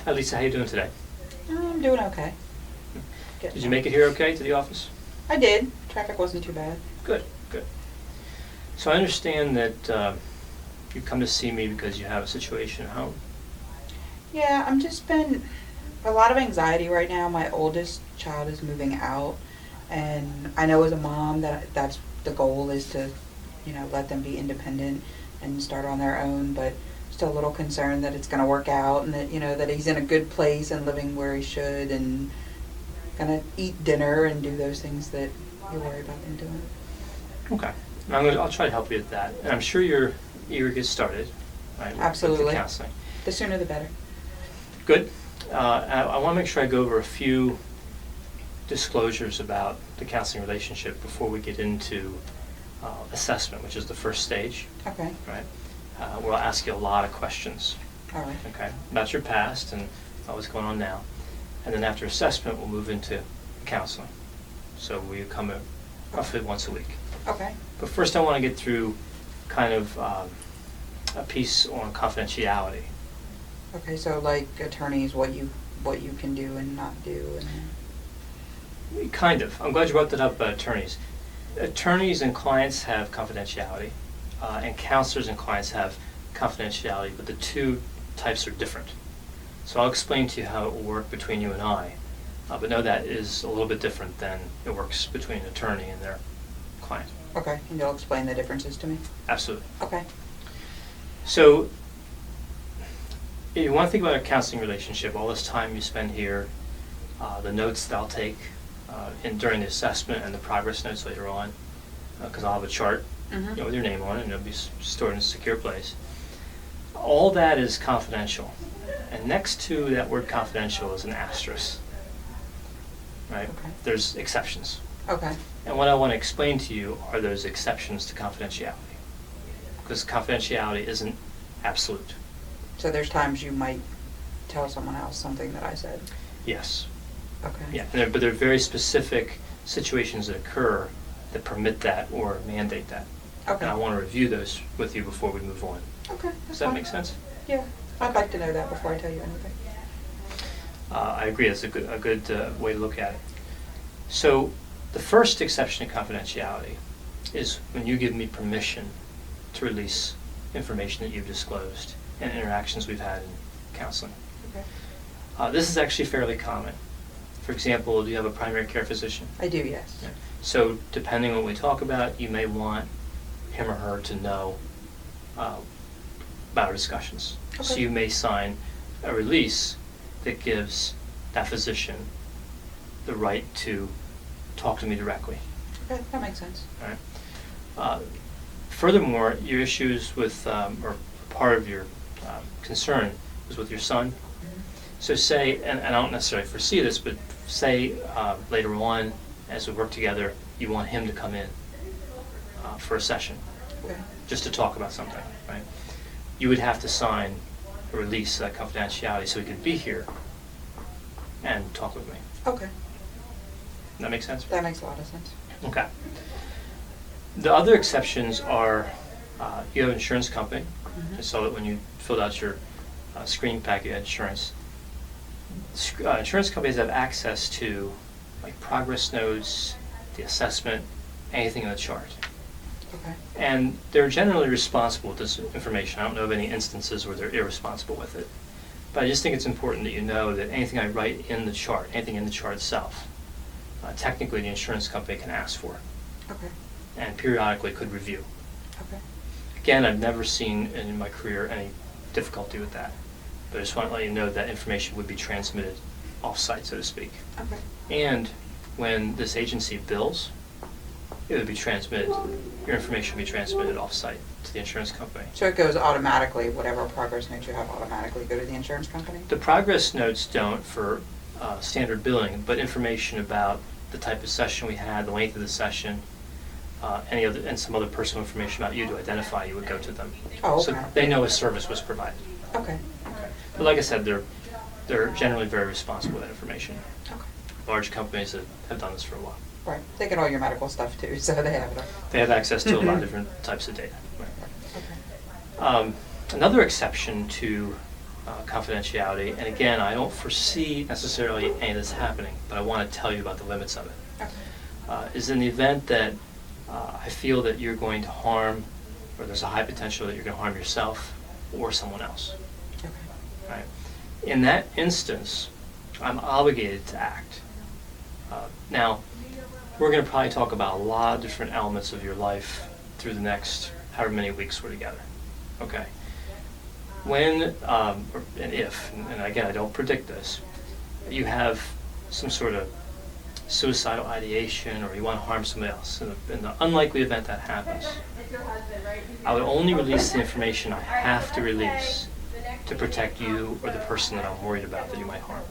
Hi Lisa, how you doing today? I'm doing okay. Did you make it here okay to the office? I did. Traffic wasn't too bad. Good, good. So I understand that you come to see me because you have a situation at home. Yeah, I'm just been a lot of anxiety right now. My oldest child is moving out, and I know as a mom that's the goal is to, let them be independent and start on their own, but still a little concerned that it's going to work out and that, that he's in a good place and living where he should and going to eat dinner and do those things that you worry about them doing. Okay. I'll try to help you with that. And I'm sure you're eager to get started, right? Absolutely. With the counseling. The sooner the better. Good. I want to make sure I go over a few disclosures about the counseling relationship before we get into assessment, which is the first stage. Okay. Right? We'll ask you a lot of questions. All right. Okay, about your past and what's going on now. And then after assessment, we'll move into counseling. So we come roughly once a week. Okay. But first I want to get through kind of a piece on confidentiality. Okay, so like attorneys, what you can do and not do, and Kind of. I'm glad you brought that up about attorneys. Attorneys and clients have confidentiality, and counselors and clients have confidentiality, but the two types are different. So I'll explain to you how it will work between you and I, but know that is a little bit different than it works between an attorney and their client. okay, and you'll explain the differences to me. Absolutely. Okay. So if you want to think about a counseling relationship, all this time you spend here, the notes that I'll take during the assessment and the progress notes later on, because I'll have a chart Mm-hmm. with your name on it, and it'll be stored in a secure place. All that is confidential. And next to that word confidential is an asterisk. Right? Okay. There's exceptions. Okay. And what I want to explain to you are those exceptions to confidentiality. Because confidentiality isn't absolute. So there's times you might tell someone else something that I said. Yes. Okay. Yeah. But there are very specific situations that occur that permit that or mandate that. Okay. And I want to review those with you before we move on. Okay. Does That's that fine. make sense? Yeah. I'd like to know that before I tell you anything. I agree. It's a good way to look at it. So the first exception to confidentiality is when you give me permission to release information that you've disclosed and interactions we've had in counseling. Okay. This is actually fairly common. For example, do you have a primary care physician? I do, yes. Yeah. So depending on what we talk about, you may want him or her to know about our discussions. Okay. So you may sign a release that gives that physician the right to talk to me directly. Okay, that makes sense. All right. Furthermore, your issues with, or part of your concern was with your son. Mm-hmm. So say, and I don't necessarily foresee this, but say later on, as we work together, you want him to come in for a session, Okay. just to talk about something, right? You would have to sign a release of that confidentiality so he could be here and talk with me. Okay. That make sense? That makes a lot of sense. Okay. The other exceptions are you have an insurance company. Mhm. I saw that when you filled out your screen pack, you had insurance. Insurance companies have access to like progress notes, the assessment, anything in the chart. Okay. And they're generally responsible with this information. I don't know of any instances where they're irresponsible with it. But I just think it's important that you know that anything I write in the chart, anything in the chart itself, technically the insurance company can ask for Okay. and periodically could review. Okay. Again, I've never seen in my career any difficulty with that. But I just want to let you know that information would be transmitted off-site, so to speak. Okay. And when this agency bills, it would be transmitted, your information would be transmitted off-site to the insurance company. So it goes automatically, whatever progress notes you have automatically go to the insurance company? The progress notes don't for standard billing, but information about the type of session we had, the length of the session, any other, and some other personal information about you to identify you would go to them. Oh, So okay. they know a service was provided. Okay. But like I said, they're generally very responsible with that information. Okay. Large companies that have done this for a while. Right. They get all your medical stuff too, so they have it. They have access to a lot of Mhm. different types of data. Okay. Another exception to confidentiality. And again, I don't foresee necessarily any of this happening, but I want to tell you about the limits of it. Okay. Is in the event that I feel that you're going to harm, or there's a high potential that you're going to harm yourself or someone else. Okay. Right? In that instance, I'm obligated to act. Now, we're going to probably talk about a lot of different elements of your life through the next however many weeks we're together. Okay. When, and if, and again, I don't predict this, you have some sort of suicidal ideation or you want to harm somebody else, in the unlikely event that happens, I would only release the information I have to release to protect you or the person that I'm worried about that you might harm.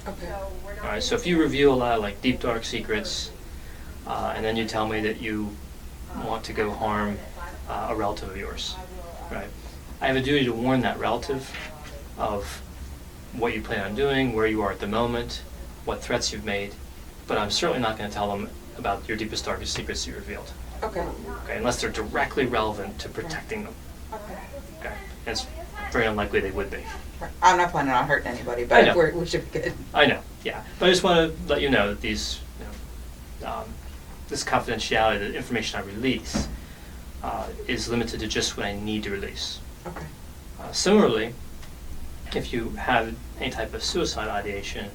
Okay. All right, so if you reveal a lot of like deep, dark secrets, and then you tell me that you want to go harm a relative of yours, right? I have a duty to warn that relative of what you plan on doing, where you are at the moment, what threats you've made, but I'm certainly not going to tell them about your deepest, darkest secrets you revealed. Okay. Okay, unless they're directly relevant to protecting them. Okay. Okay, and it's very unlikely they would be. Right. I'm not planning on hurting anybody, I but know. we should be good. I know, yeah, but I just want to let you know that these, this confidentiality, the information I release, is limited to just what I need to release. Okay. Similarly, if you have any type of suicide ideation,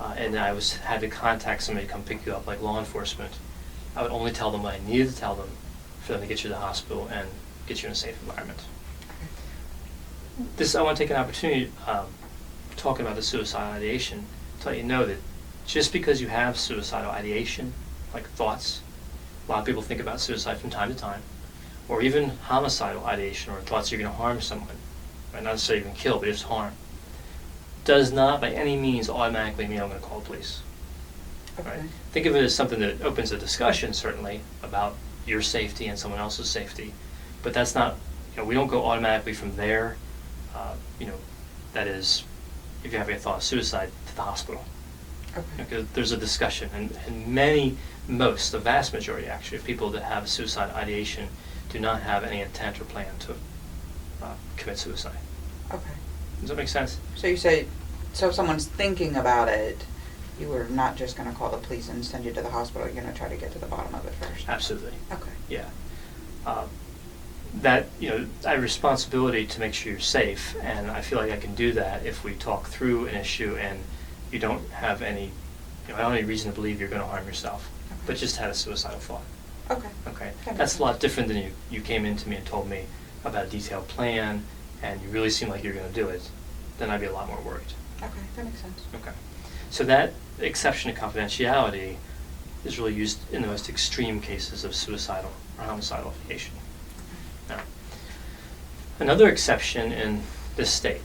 and I had to contact somebody to come pick you up, like law enforcement, I would only tell them what I needed to tell them for them to get you to the hospital and get you in a safe environment. This, I want to take an opportunity, talking about the suicidal ideation, to let you know that just because you have suicidal ideation, like thoughts, a lot of people think about suicide from time to time, or even homicidal ideation, or thoughts you're going to harm someone, right? Not necessarily even kill, but just harm, does not by any means automatically mean I'm going to call the police. Okay. Right? Think of it as something that opens a discussion, certainly, about your safety and someone else's safety, but that's not, we don't go automatically from there, that is, if you're having a thought of suicide, to the hospital. Okay. Okay, there's a discussion, and the vast majority actually, of people that have suicide ideation do not have any intent or plan to commit suicide. Okay. Does that make sense? So you say, so if someone's thinking about it, you are not just going to call the police and send you to the hospital. You're going to try to get to the bottom of it first. Absolutely. Okay. Yeah. That, I have responsibility to make sure you're safe, and I feel like I can do that if we talk through an issue and you don't have any, I don't have any reason to believe you're going to harm yourself, but just had a suicidal thought. Okay. Okay. That That's makes a lot sense. different than you came into me and told me about a detailed plan, and you really seem like you're going to do it. Then I'd be a lot more worried. Okay, that makes sense. Okay. So that exception to confidentiality is really used in the most extreme cases of suicidal or homicidal ideation. Now, another exception in this state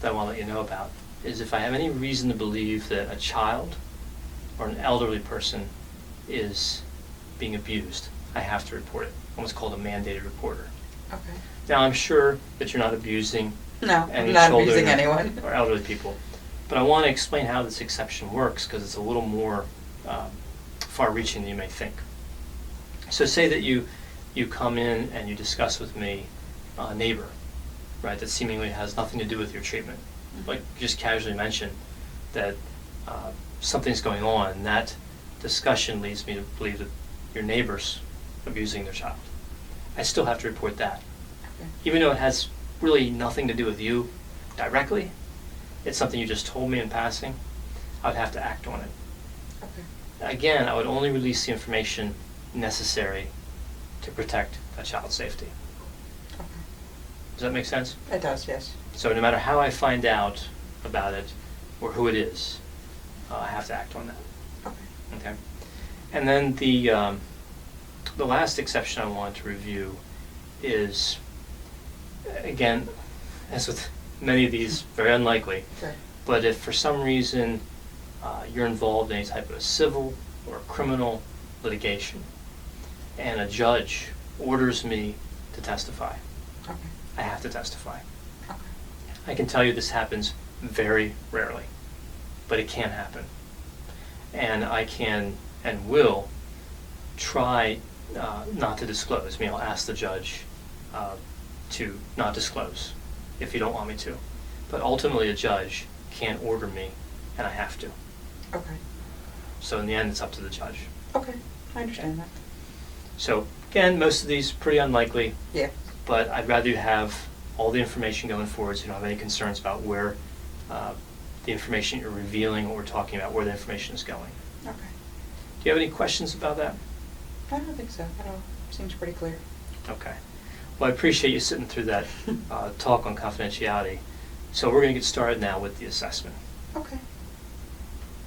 that I want to let you know about is if I have any reason to believe that a child or an elderly person is being abused, I have to report it. What's called a mandated reporter. Okay. Now, I'm sure that you're not abusing No, any I'm not children abusing anyone. or elderly people. But I want to explain how this exception works because it's a little more far-reaching than you may think. So say that you come in and you discuss with me a neighbor, right, that seemingly has nothing to do with your treatment. Like just casually mention that something's going on, and that discussion leads me to believe that your neighbor's abusing their child. I still have to report that. Okay. Even though it has really nothing to do with you directly, it's something you just told me in passing, I would have to act on it. Okay. Again, I would only release the information necessary to protect a child's safety. Okay. Does that make sense? It does, yes. So no matter how I find out about it or who it is, I have to act on that. Okay. Okay. And then the last exception I wanted to review is, again, as with many of these, very unlikely, Right. but if for some reason you're involved in any type of civil or criminal litigation and a judge orders me to testify, Okay. I have to testify. Okay. I can tell you this happens very rarely, but it can happen. And I can and will try not to disclose. I mean, I'll ask the judge to not disclose if you don't want me to. But ultimately, a judge can't order me, and I have to. Okay. So in the end, it's up to the judge. Okay, I understand that. So again, most of these pretty unlikely. Yeah. But I'd rather you have all the information going forward, so you don't have any concerns about where the information you're revealing, what we're talking about, where the information is going. Okay. Do you have any questions about that? I don't think so at all. Seems pretty clear. Okay. Well, I appreciate you sitting through that talk on confidentiality. So we're going to get started now with the assessment. Okay.